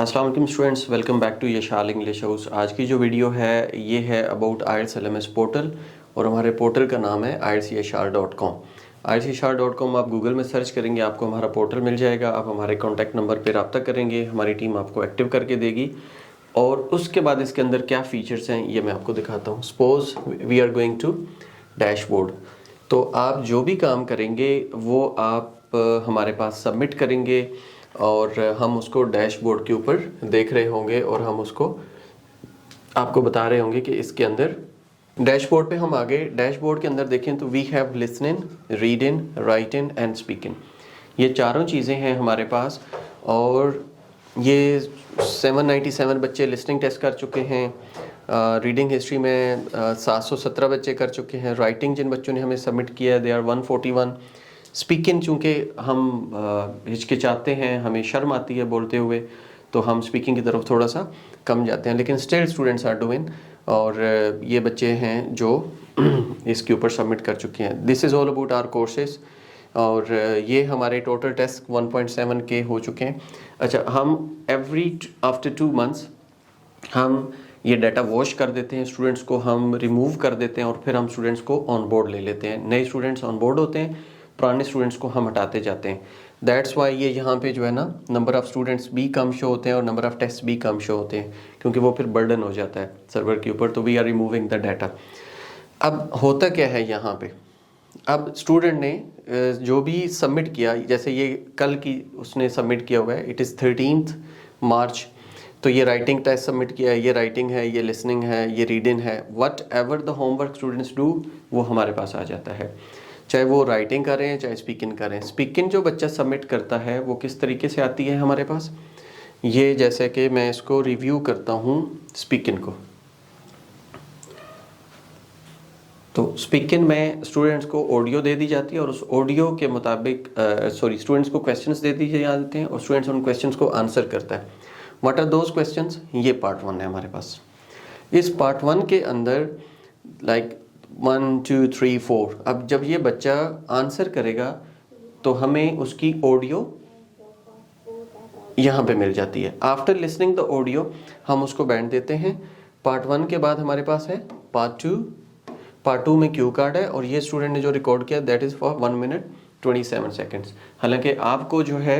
अस्सलाम वालेकुम students, welcome back to Yashal English house. आज की जो वीडियो है ये है अबाउट IELTS LMS पोर्टल और हमारे पोर्टल का नाम है IELTSyashar.com। IELTSyashar.com आप गूगल में सर्च करेंगे, आपको हमारा पोर्टल मिल जाएगा। आप हमारे कॉन्टैक्ट नंबर पर रब्ता करेंगे, हमारी टीम आपको एक्टिव करके देगी और उसके बाद इसके अंदर क्या फ़ीचर्स हैं ये मैं आपको दिखाता हूँ। Suppose we are going to dashboard, तो आप जो भी काम करेंगे वो आप हमारे पास सबमिट करेंगे और हम उसको डैशबोर्ड के ऊपर देख रहे होंगे और हम उसको आपको बता रहे होंगे कि इसके अंदर डैशबोर्ड पे हम आगे डैशबोर्ड के अंदर देखें तो we have listening, reading, writing and speaking. ये चारों चीज़ें हैं हमारे पास और ये 797 बच्चे लिसनिंग टेस्ट कर चुके हैं। रीडिंग हिस्ट्री में 717 बच्चे कर चुके हैं। राइटिंग जिन बच्चों ने हमें सबमिट किया है दे आर 141। स्पीकिंग चूँकि हम हिचकिचाते हैं, हमें शर्म आती है बोलते हुए, तो हम स्पीकिंग की तरफ थोड़ा सा कम जाते हैं, लेकिन स्टिल स्टूडेंट्स आर डूइंग। और ये बच्चे हैं जो इसके ऊपर सबमिट कर चुके हैं। This is all about our courses और ये हमारे टोटल टेस्ट 1.7 के हो चुके हैं। अच्छा, हम एवरी आफ्टर 2 मंथ्स हम ये डाटा वॉश कर देते हैं, स्टूडेंट्स को हम रिमूव कर देते हैं और फिर हम स्टूडेंट्स को ऑन बोर्ड ले लेते हैं। नए स्टूडेंट्स ऑन बोर्ड होते हैं, पुराने स्टूडेंट्स को हम हटाते जाते हैं। दैट्स वाई ये यहाँ पे जो है ना नंबर ऑफ़ स्टूडेंट्स भी कम शो होते हैं और नंबर ऑफ़ टेस्ट भी कम शो होते हैं, क्योंकि वो फिर बर्डन हो जाता है सर्वर के ऊपर। तो we are removing the data. अब होता क्या है यहाँ पे, अब स्टूडेंट ने जो भी सबमिट किया, जैसे ये कल की उसने सबमिट किया हुआ है, इट इज़ 13 मार्च। तो ये राइटिंग टेस्ट सबमिट किया है, ये राइटिंग है, ये लिसनिंग है, ये रीडिंग है। What ever the homework students do वो हमारे पास आ जाता है, चाहे वो राइटिंग कर रहे हैं चाहे स्पीकिंग कर रहे हैं। स्पीकिंग जो बच्चा सबमिट करता है वो किस तरीके से आती है हमारे पास, ये जैसे कि मैं इसको रिव्यू करता हूँ स्पीकिंग को। तो स्पीकिंग में स्टूडेंट्स को ऑडियो दे दी जाती है और उस ऑडियो के मुताबिक स्टूडेंट्स को क्वेश्चंस दे दिए जाते हैं और स्टूडेंट्स उन क्वेश्चंस को आंसर करता है। What are those questions? ये पार्ट 1 है हमारे पास। इस पार्ट 1 के अंदर लाइक 1 2 3 4, अब जब ये बच्चा आंसर करेगा तो हमें उसकी ऑडियो यहाँ पे मिल जाती है। आफ्टर लिसनिंग द ऑडियो हम उसको बैंड देते हैं। पार्ट 1 के बाद हमारे पास है पार्ट 2। पार्ट 2 में क्यू कार्ड है और ये स्टूडेंट ने जो रिकॉर्ड किया that is for 1 minute 27 seconds. हालांकि आपको जो है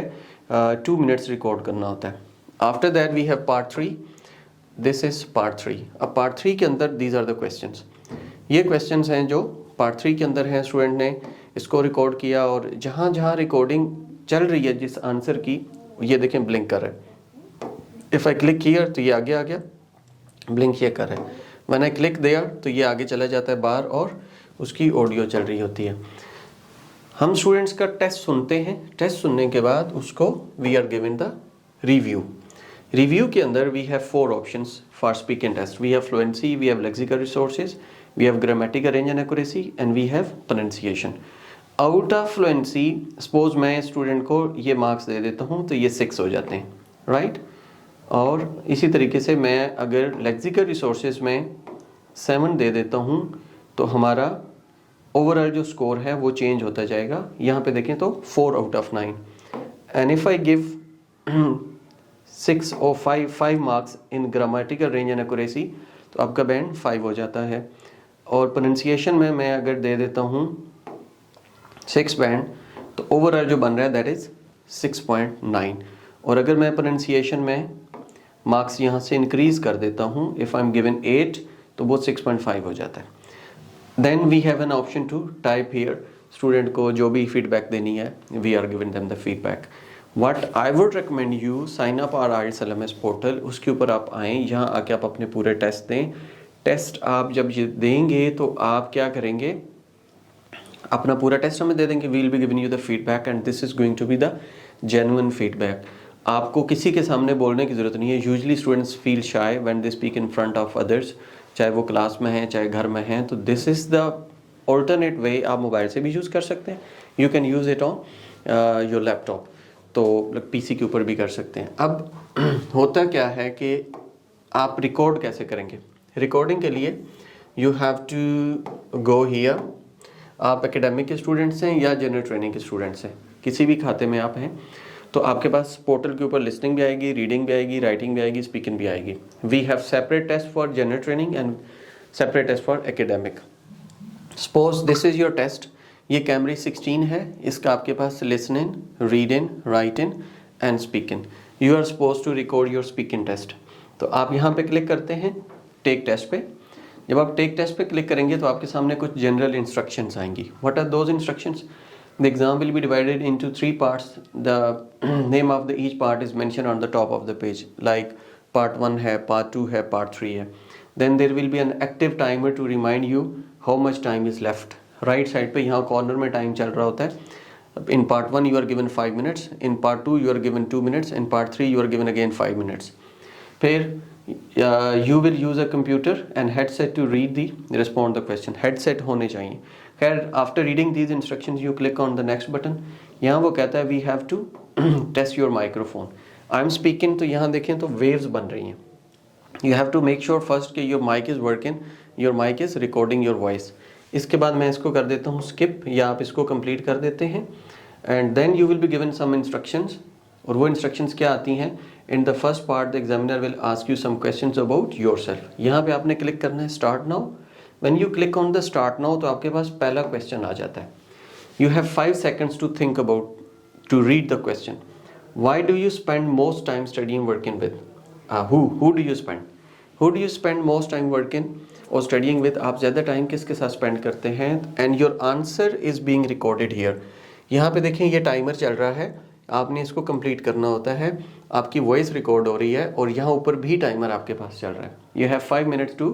2 मिनट्स रिकॉर्ड करना होता है। After that we have part 3। This is part 3। अब पार्ट 3 के अंदर दीज आर द क्वेश्चंस। ये क्वेश्चंस हैं जो पार्ट 3 के अंदर हैं। स्टूडेंट ने इसको रिकॉर्ड किया और जहाँ जहाँ रिकॉर्डिंग चल रही है जिस आंसर की, ये देखें ब्लिंक कर रहा है। इफ़ आई क्लिक हियर तो ये आगे आ गया, ब्लिंक ये कर रहा है। व्हेन आई क्लिक देयर तो ये आगे चला जाता है बाहर और उसकी ऑडियो चल रही होती है। हम स्टूडेंट्स का टेस्ट सुनते हैं, टेस्ट सुनने के बाद उसको we are given the review. Review के अंदर we have 4 options for speaking test. We have fluency, we have lexical resources, we have grammatical range and accuracy and we have pronunciation. Out of fluency suppose मैं student को ये marks दे देता हूँ तो ये 6 हो जाते हैं, राइट। और इसी तरीके से मैं अगर लेक्सिकल रिसोर्सेज में 7 दे देता हूँ तो हमारा ओवरऑल जो स्कोर है वो चेंज होता जाएगा। यहाँ पे देखें तो 4 out of 9। And if I give 6 और 5 marks in grammatical range and accuracy तो आपका बैंड 5 हो जाता है। और प्रोनाउंसिएशन में मैं अगर दे देता हूँ 6 बैंड तो ओवरऑल जो बन रहा है दैट इज़ 6.9। और अगर मैं प्रोनाउंसिएशन में मार्क्स यहाँ से इंक्रीज कर देता हूँ, इफ़ आई एम गिवन 8 तो वो 6.5 हो जाता है। Then we have an option to type here. Student को जो भी फीडबैक देनी है we are given them the feedback. What I would recommend you, sign up our IELTS LMS portal, उसके ऊपर आप आएँ, यहाँ आके आप अपने पूरे टेस्ट दें। टेस्ट आप जब ये देंगे तो आप क्या करेंगे, अपना पूरा टेस्ट हमें दे देंगे। We will be giving you the feedback and this is going to be the genuine feedback. आपको किसी के सामने बोलने की ज़रूरत नहीं है। Usually students feel shy when they speak in front of others, चाहे वो क्लास में हैं चाहे घर में हैं। तो this is the alternate way. आप मोबाइल से भी यूज़ कर सकते हैं, you can use it on your laptop, तो PC के ऊपर भी कर सकते हैं। अब होता क्या है कि आप रिकॉर्ड कैसे करेंगे। रिकॉर्डिंग के लिए you have to go here. आप एकेडमिक के स्टूडेंट्स हैं या जनरल ट्रेनिंग के स्टूडेंट्स हैं, किसी भी खाते में आप हैं तो आपके पास पोर्टल के ऊपर लिसनिंग भी आएगी, रीडिंग भी आएगी, राइटिंग भी आएगी, स्पीकिंग भी आएगी। We have separate test for general training and separate test for academic. Suppose this is your test, ये कैमरी 16 है, इसका आपके पास listening, reading, writing and speaking. You are suppose to record your speaking test. तो आप यहाँ पे क्लिक करते हैं टेक टेस्ट पे। जब आप टेक टेस्ट पे क्लिक करेंगे तो आपके सामने कुछ जनरल इंस्ट्रक्शंस आएंगी। What are those instructions? The exam will be divided into 3 parts. The name of each part is mentioned on the top of the page. Like part 1 है, part 2 है, part 3 है. Then there will be an active timer to remind you how much time is left. Right side पे यहाँ corner में time चल रहा होता है। In part 1 you are given 5 minutes. In part 2 you are given 2 minutes. In part 3 you are given again 5 minutes. फिर you will use a computer and headset to read the respond the question. Headset होने चाहिए। खैर after reading these instructions you click on the next button. यहाँ वो कहता है we have to test your microphone. I am speaking, तो यहाँ देखें तो वेव्स बन रही हैं। You have to make sure first कि your mic is working, your mic is recording your voice. इसके बाद मैं इसको कर देता हूँ स्किप, या आप इसको कंप्लीट कर देते हैं and then you will be given some instructions. और वो इंस्ट्रक्शंस क्या आती हैं? In the first part the examiner will ask you some questions about yourself. यहाँ पे आपने क्लिक करना है start now. When you click on the start now तो आपके पास पहला क्वेश्चन आ जाता है। You have 5 seconds to think about to read the question. Why do you spend most time studying working with? Who do you spend? Who do you spend most time working or studying with? आप ज़्यादा time किसके साथ spend करते हैं? And your answer is being recorded here. यहाँ पे देखें ये टाइमर चल रहा है, आपने इसको कंप्लीट करना होता है। आपकी वॉइस रिकॉर्ड हो रही है और यहाँ ऊपर भी टाइमर आपके पास चल रहा है। You have 5 minutes to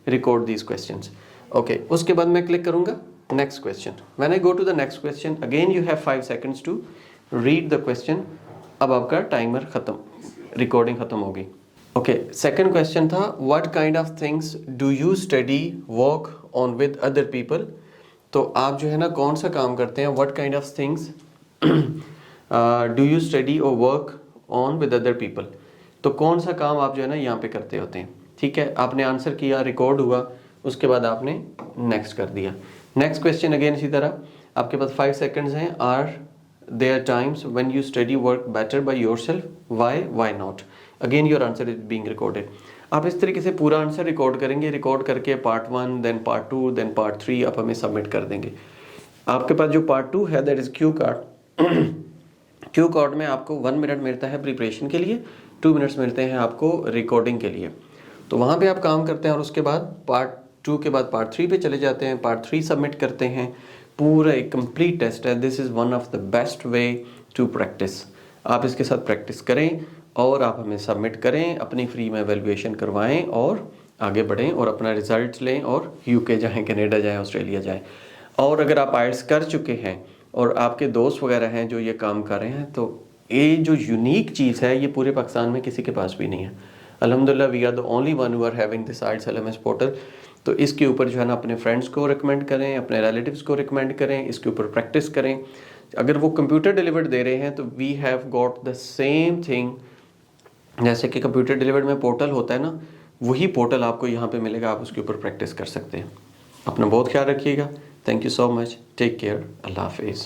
record these questions. Okay, उसके बाद मैं क्लिक करूँगा next question. When I go to the next question again you have 5 seconds to read the question. अब आपका टाइमर ख़त्म, रिकॉर्डिंग ख़त्म होगी। ओके, सेकंड क्वेश्चन था what kind of things do you study work on with other people. तो आप जो है ना कौन सा काम करते हैं? What kind of things do you study और work on with other people. तो कौन सा काम आप जो है ना यहाँ पे करते होते हैं। ठीक है, आपने आंसर किया, रिकॉर्ड हुआ, उसके बाद आपने नेक्स्ट कर दिया। नेक्स्ट क्वेश्चन अगेन इसी तरह आपके पास 5 seconds हैं। Are there times when you study work better by yourself, why not. Again your answer is being recorded. आप इस तरीके से पूरा आंसर रिकॉर्ड करेंगे, रिकॉर्ड करके part 1 then part 2 then part 3 आप हमें सबमिट कर देंगे। आपके पास जो पार्ट 2 है that is Q card. Q card में आपको 1 minute मिलता है प्रिपरेशन के लिए, 2 minutes मिलते हैं आपको रिकॉर्डिंग के लिए। तो वहाँ पे आप काम करते हैं और उसके बाद पार्ट 2 के बाद पार्ट 3 पे चले जाते हैं, पार्ट 3 सबमिट करते हैं। पूरा एक कंप्लीट टेस्ट है। This is one of the best way to practice. आप इसके साथ प्रैक्टिस करें और आप हमें सबमिट करें, अपनी फ्री में एवेलुएशन करवाएं और आगे बढ़ें और अपना रिजल्ट लें और यूके जाएँ, कनेडा जाएँ, ऑस्ट्रेलिया जाएँ। और अगर आप आइल्स कर चुके हैं और आपके दोस्त वगैरह हैं जो ये काम कर रहे हैं, तो ये जो यूनिक चीज़ है ये पूरे पाकिस्तान में किसी के पास भी नहीं है। अल्हम्दुलिल्लाह we are the only one who are having this IELTS LMS portal. तो इसके ऊपर जो है ना अपने फ्रेंड्स को रिकमेंड करें, अपने रिलेटिव्स को रिकमेंड करें, इसके ऊपर प्रैक्टिस करें। अगर वो कंप्यूटर डिलीवर्ड दे रहे हैं तो we have got the same thing. जैसे कि कंप्यूटर डिलीवर्ड में पोर्टल होता है ना, वही पोर्टल आपको यहाँ पे मिलेगा, आप उसके ऊपर प्रैक्टिस कर सकते हैं। अपना बहुत ख्याल रखिएगा। Thank you so much, take care, अल्लाह हाफिज़।